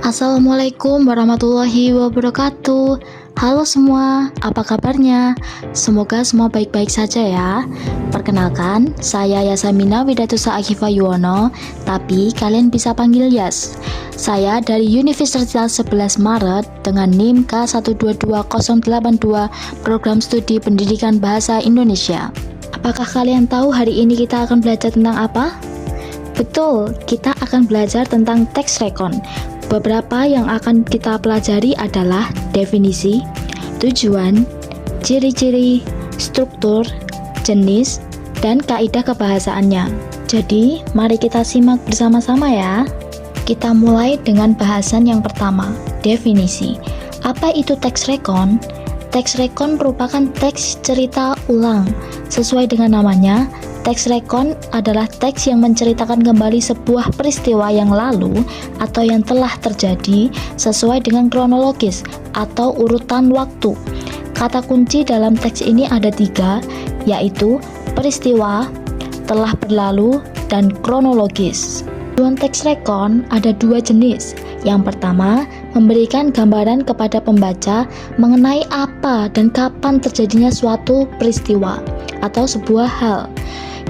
Assalamualaikum warahmatullahi wabarakatuh. Halo semua, apa kabarnya? Semoga semua baik-baik saja ya. Perkenalkan, saya Yasamina Widatusa Akifa Yuwono, tapi kalian bisa panggil Yas. Saya dari Universitas 11 Maret dengan NIM K122082 Program Studi Pendidikan Bahasa Indonesia. Apakah kalian tahu hari ini kita akan belajar tentang apa? Betul, kita akan belajar tentang teks rekon. Beberapa yang akan kita pelajari adalah definisi, tujuan, ciri-ciri, struktur, jenis, dan kaidah kebahasaannya. Jadi, mari kita simak bersama-sama ya. Kita mulai dengan bahasan yang pertama, definisi. Apa itu teks rekon? Teks rekon merupakan teks cerita ulang. Sesuai dengan namanya, teks rekon adalah teks yang menceritakan kembali sebuah peristiwa yang lalu atau yang telah terjadi sesuai dengan kronologis atau urutan waktu. Kata kunci dalam teks ini ada 3, yaitu peristiwa, telah berlalu, dan kronologis. Tujuan teks rekon ada 2 jenis. Yang pertama, memberikan gambaran kepada pembaca mengenai apa dan kapan terjadinya suatu peristiwa atau sebuah hal.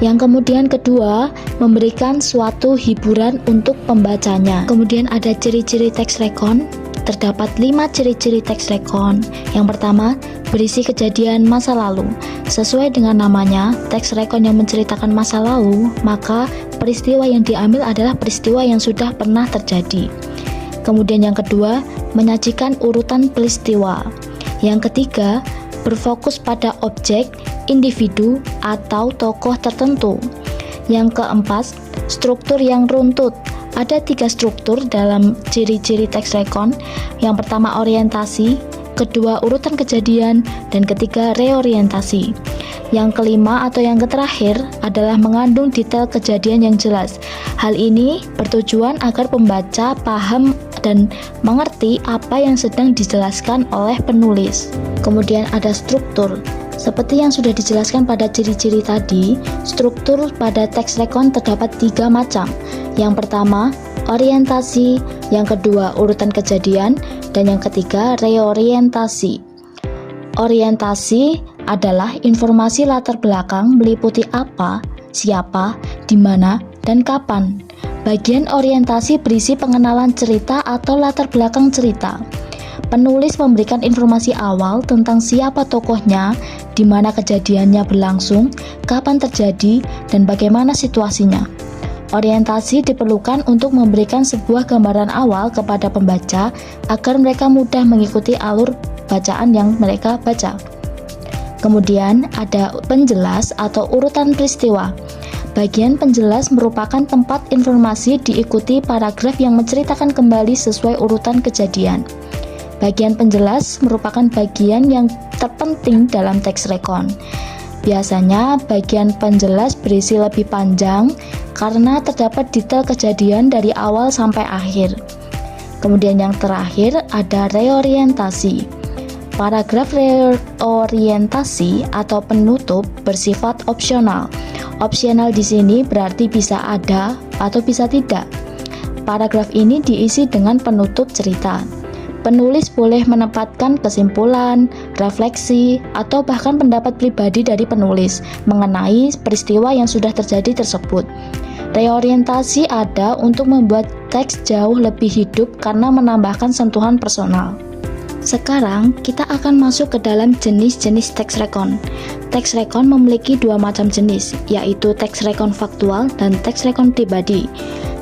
Yang kemudian kedua, memberikan suatu hiburan untuk pembacanya. Kemudian ada ciri-ciri teks rekon. Terdapat 5 ciri-ciri teks rekon. Yang pertama, berisi kejadian masa lalu. Sesuai dengan namanya, teks rekon yang menceritakan masa lalu, maka peristiwa yang diambil adalah peristiwa yang sudah pernah terjadi. Kemudian yang kedua, menyajikan urutan peristiwa. Yang ketiga, berfokus pada objek, individu, atau tokoh tertentu. Yang keempat, struktur yang runtut. Ada 3 struktur dalam ciri-ciri teks rekon. Yang pertama orientasi, kedua urutan kejadian, dan ketiga reorientasi. Yang kelima atau yang terakhir adalah mengandung detail kejadian yang jelas. Hal ini bertujuan agar pembaca paham dan mengerti apa yang sedang dijelaskan oleh penulis. Kemudian ada struktur. Seperti yang sudah dijelaskan pada ciri-ciri tadi, struktur pada teks rekon terdapat 3 macam. Yang pertama, orientasi, yang kedua, urutan kejadian, dan yang ketiga, reorientasi. Orientasi adalah informasi latar belakang meliputi apa, siapa, di mana, dan kapan. Bagian orientasi berisi pengenalan cerita atau latar belakang cerita. Penulis memberikan informasi awal tentang siapa tokohnya, di mana kejadiannya berlangsung, kapan terjadi, dan bagaimana situasinya. Orientasi diperlukan untuk memberikan sebuah gambaran awal kepada pembaca agar mereka mudah mengikuti alur bacaan yang mereka baca. Kemudian ada penjelas atau urutan peristiwa. Bagian penjelas merupakan tempat informasi diikuti paragraf yang menceritakan kembali sesuai urutan kejadian. Bagian penjelas merupakan bagian yang terpenting dalam teks rekon. Biasanya bagian penjelas berisi lebih panjang karena terdapat detail kejadian dari awal sampai akhir. Kemudian yang terakhir ada reorientasi. Paragraf reorientasi atau penutup bersifat opsional. Opsional di sini berarti bisa ada atau bisa tidak. Paragraf ini diisi dengan penutup cerita. Penulis boleh menempatkan kesimpulan, refleksi, atau bahkan pendapat pribadi dari penulis mengenai peristiwa yang sudah terjadi tersebut. Reorientasi ada untuk membuat teks jauh lebih hidup karena menambahkan sentuhan personal. Sekarang kita akan masuk ke dalam jenis-jenis teks rekon. Teks rekon memiliki 2 macam jenis, yaitu teks rekon faktual dan teks rekon pribadi.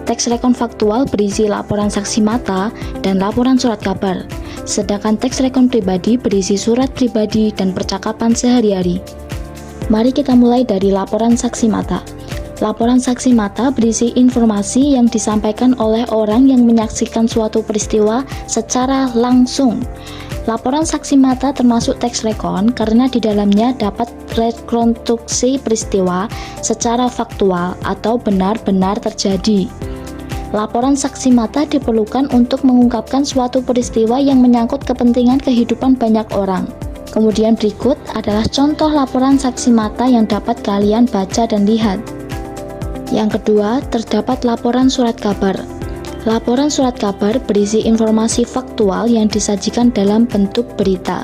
Teks rekon faktual berisi laporan saksi mata dan laporan surat kabar, sedangkan teks rekon pribadi berisi surat pribadi dan percakapan sehari-hari. Mari kita mulai dari laporan saksi mata. Laporan saksi mata berisi informasi yang disampaikan oleh orang yang menyaksikan suatu peristiwa secara langsung. Laporan saksi mata termasuk teks rekon karena di dalamnya dapat rekonstruksi peristiwa secara faktual atau benar-benar terjadi. Laporan saksi mata diperlukan untuk mengungkapkan suatu peristiwa yang menyangkut kepentingan kehidupan banyak orang. Kemudian berikut adalah contoh laporan saksi mata yang dapat kalian baca dan lihat. Yang kedua, terdapat laporan surat kabar. Laporan surat kabar berisi informasi faktual yang disajikan dalam bentuk berita.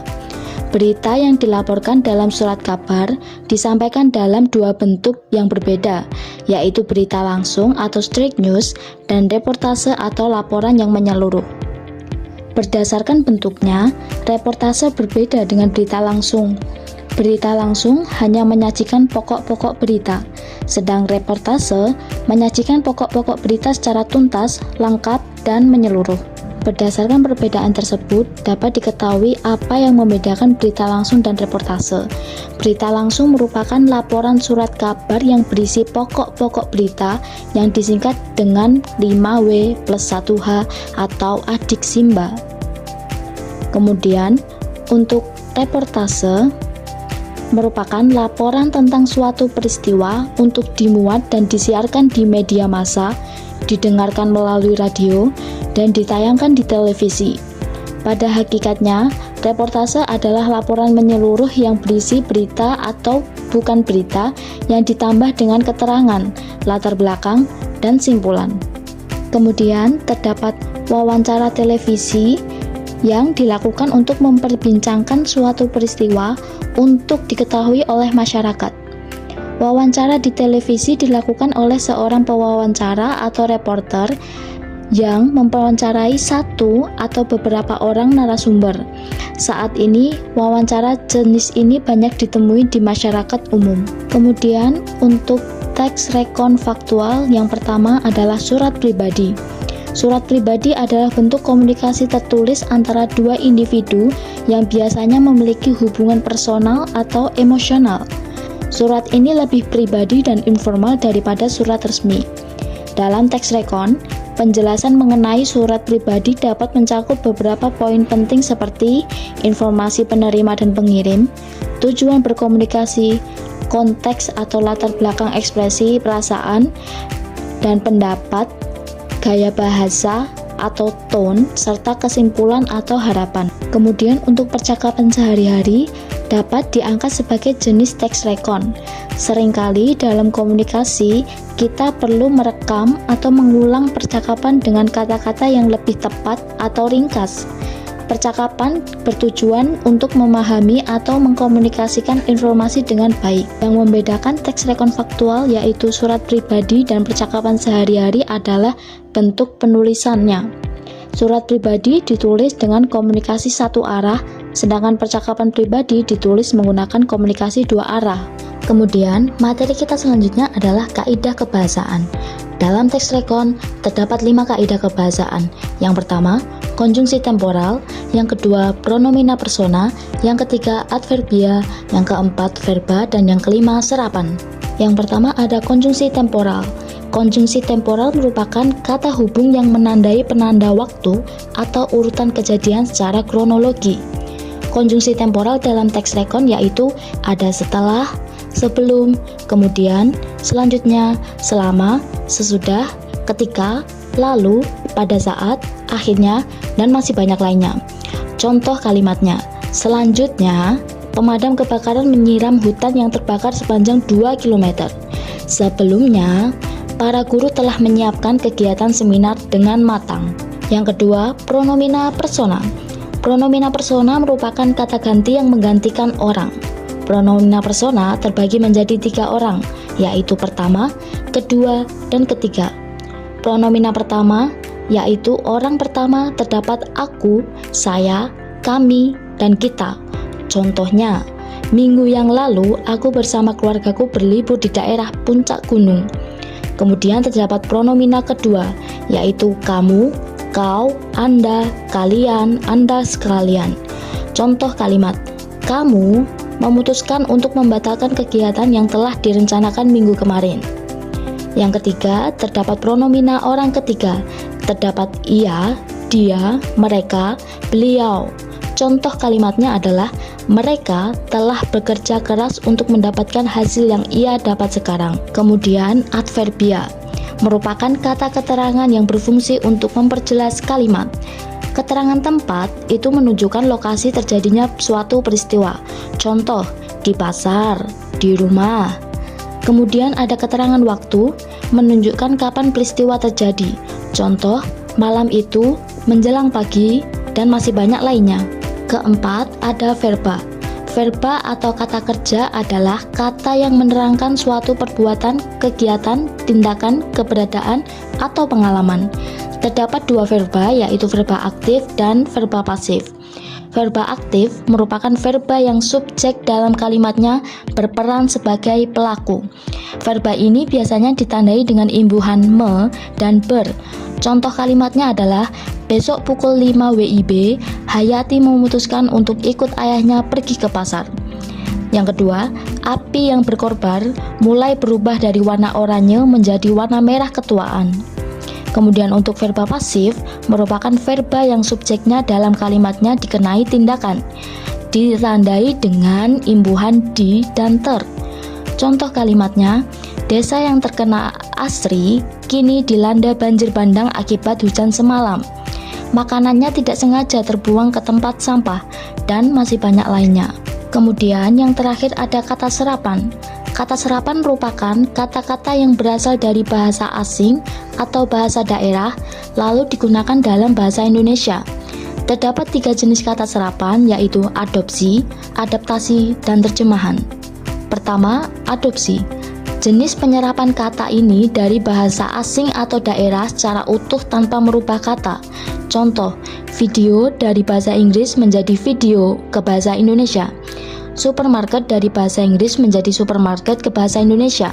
Berita yang dilaporkan dalam surat kabar disampaikan dalam dua bentuk yang berbeda, yaitu berita langsung atau straight news dan reportase atau laporan yang menyeluruh. Berdasarkan bentuknya, reportase berbeda dengan berita langsung. Berita langsung hanya menyajikan pokok-pokok berita, sedang reportase menyajikan pokok-pokok berita secara tuntas, lengkap, dan menyeluruh. Berdasarkan perbedaan tersebut, dapat diketahui apa yang membedakan berita langsung dan reportase. Berita langsung merupakan laporan surat kabar yang berisi pokok-pokok berita yang disingkat dengan 5W plus 1H atau adik Simba. Kemudian, untuk reportase merupakan laporan tentang suatu peristiwa untuk dimuat dan disiarkan di media massa, didengarkan melalui radio, dan ditayangkan di televisi. Pada hakikatnya, reportase adalah laporan menyeluruh yang berisi berita atau bukan berita yang ditambah dengan keterangan, latar belakang, dan simpulan. Kemudian, terdapat wawancara televisi yang dilakukan untuk memperbincangkan suatu peristiwa untuk diketahui oleh masyarakat. Wawancara di televisi dilakukan oleh seorang pewawancara atau reporter yang mewawancarai satu atau beberapa orang narasumber. Saat ini, wawancara jenis ini banyak ditemui di masyarakat umum. Kemudian, untuk teks rekon faktual yang pertama adalah surat pribadi. Surat pribadi adalah bentuk komunikasi tertulis antara dua individu yang biasanya memiliki hubungan personal atau emosional. Surat ini lebih pribadi dan informal daripada surat resmi. Dalam teks rekon, penjelasan mengenai surat pribadi dapat mencakup beberapa poin penting seperti informasi penerima dan pengirim, tujuan berkomunikasi, konteks atau latar belakang ekspresi, perasaan, dan pendapat, gaya bahasa atau tone, serta kesimpulan atau harapan. Kemudian untuk percakapan sehari-hari dapat diangkat sebagai jenis teks rekon. Seringkali dalam komunikasi, kita perlu merekam atau mengulang percakapan dengan kata-kata yang lebih tepat atau ringkas. Percakapan bertujuan untuk memahami atau mengkomunikasikan informasi dengan baik. Yang membedakan teks rekon faktual yaitu surat pribadi dan percakapan sehari-hari adalah bentuk penulisannya. Surat pribadi ditulis dengan komunikasi satu arah, sedangkan percakapan pribadi ditulis menggunakan komunikasi dua arah. Kemudian, materi kita selanjutnya adalah kaidah kebahasaan. Dalam teks rekon, terdapat 5 kaidah kebahasaan. Yang pertama, konjungsi temporal, yang kedua, pronomina persona, yang ketiga, adverbia, yang keempat, verba, dan yang kelima, serapan. Yang pertama ada konjungsi temporal. Konjungsi temporal merupakan kata hubung yang menandai penanda waktu atau urutan kejadian secara kronologi. Konjungsi temporal dalam teks rekon yaitu ada setelah, sebelum, kemudian, selanjutnya, selama, sesudah, ketika, lalu, pada saat, akhirnya, dan masih banyak lainnya. Contoh kalimatnya, selanjutnya, pemadam kebakaran menyiram hutan yang terbakar sepanjang 2 km. Sebelumnya, para guru telah menyiapkan kegiatan seminar dengan matang. Yang kedua, pronomina persona. Pronomina persona merupakan kata ganti yang menggantikan orang. Pronomina persona terbagi menjadi 3 orang, yaitu pertama, kedua, dan ketiga. Pronomina pertama, yaitu orang pertama terdapat aku, saya, kami, dan kita. Contohnya, minggu yang lalu aku bersama keluargaku berlibur di daerah puncak gunung. Kemudian terdapat pronomina kedua, yaitu kamu, kau, anda, kalian, anda sekalian. Contoh kalimat, kamu memutuskan untuk membatalkan kegiatan yang telah direncanakan minggu kemarin. Yang ketiga, terdapat pronomina orang ketiga, terdapat ia, dia, mereka, beliau. Contoh kalimatnya adalah mereka telah bekerja keras untuk mendapatkan hasil yang ia dapat sekarang. Kemudian adverbia merupakan kata keterangan yang berfungsi untuk memperjelas kalimat. Keterangan tempat itu menunjukkan lokasi terjadinya suatu peristiwa. Contoh, di pasar, di rumah. Kemudian ada keterangan waktu menunjukkan kapan peristiwa terjadi. Contoh, malam itu, menjelang pagi, dan masih banyak lainnya. Keempat, ada verba. Verba atau kata kerja adalah kata yang menerangkan suatu perbuatan, kegiatan, tindakan, keberadaan, atau pengalaman. Terdapat dua verba, yaitu verba aktif dan verba pasif. Verba aktif merupakan verba yang subjek dalam kalimatnya berperan sebagai pelaku. Verba ini biasanya ditandai dengan imbuhan me dan ber. Contoh kalimatnya adalah, besok pukul 5 WIB, Hayati memutuskan untuk ikut ayahnya pergi ke pasar. Yang kedua, api yang berkorbar mulai berubah dari warna oranye menjadi warna merah ketuaan. Kemudian untuk verba pasif, merupakan verba yang subjeknya dalam kalimatnya dikenai tindakan, ditandai dengan imbuhan di dan ter. Contoh kalimatnya, desa yang terkena asri kini dilanda banjir bandang akibat hujan semalam. Makanannya tidak sengaja terbuang ke tempat sampah, dan masih banyak lainnya. Kemudian yang terakhir ada kata serapan. Kata serapan merupakan kata-kata yang berasal dari bahasa asing atau bahasa daerah, lalu digunakan dalam bahasa Indonesia. Terdapat 3 jenis kata serapan, yaitu adopsi, adaptasi, dan terjemahan. Pertama, adopsi. Jenis penyerapan kata ini dari bahasa asing atau daerah secara utuh tanpa merubah kata. Contoh, video dari bahasa Inggris menjadi video ke bahasa Indonesia. Supermarket dari bahasa Inggris menjadi supermarket ke bahasa Indonesia.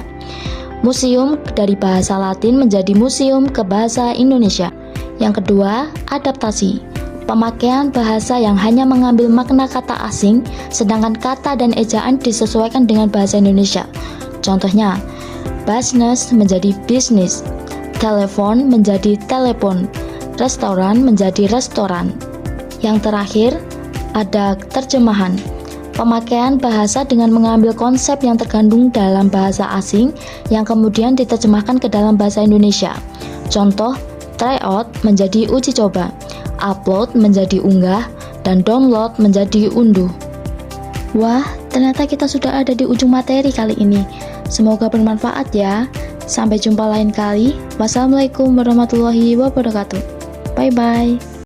Museum dari bahasa Latin menjadi museum ke bahasa Indonesia. Yang kedua, adaptasi. Pemakaian bahasa yang hanya mengambil makna kata asing, sedangkan kata dan ejaan disesuaikan dengan bahasa Indonesia. Contohnya, business menjadi bisnis, telepon menjadi telepon, restoran menjadi restoran. Yang terakhir, ada terjemahan. Pemakaian bahasa dengan mengambil konsep yang terkandung dalam bahasa asing yang kemudian diterjemahkan ke dalam bahasa Indonesia. Contoh, try out menjadi uji coba, upload menjadi unggah, dan download menjadi unduh. Wah, ternyata kita sudah ada di ujung materi kali ini. Semoga bermanfaat ya. Sampai jumpa lain kali. Wassalamualaikum warahmatullahi wabarakatuh. Bye-bye.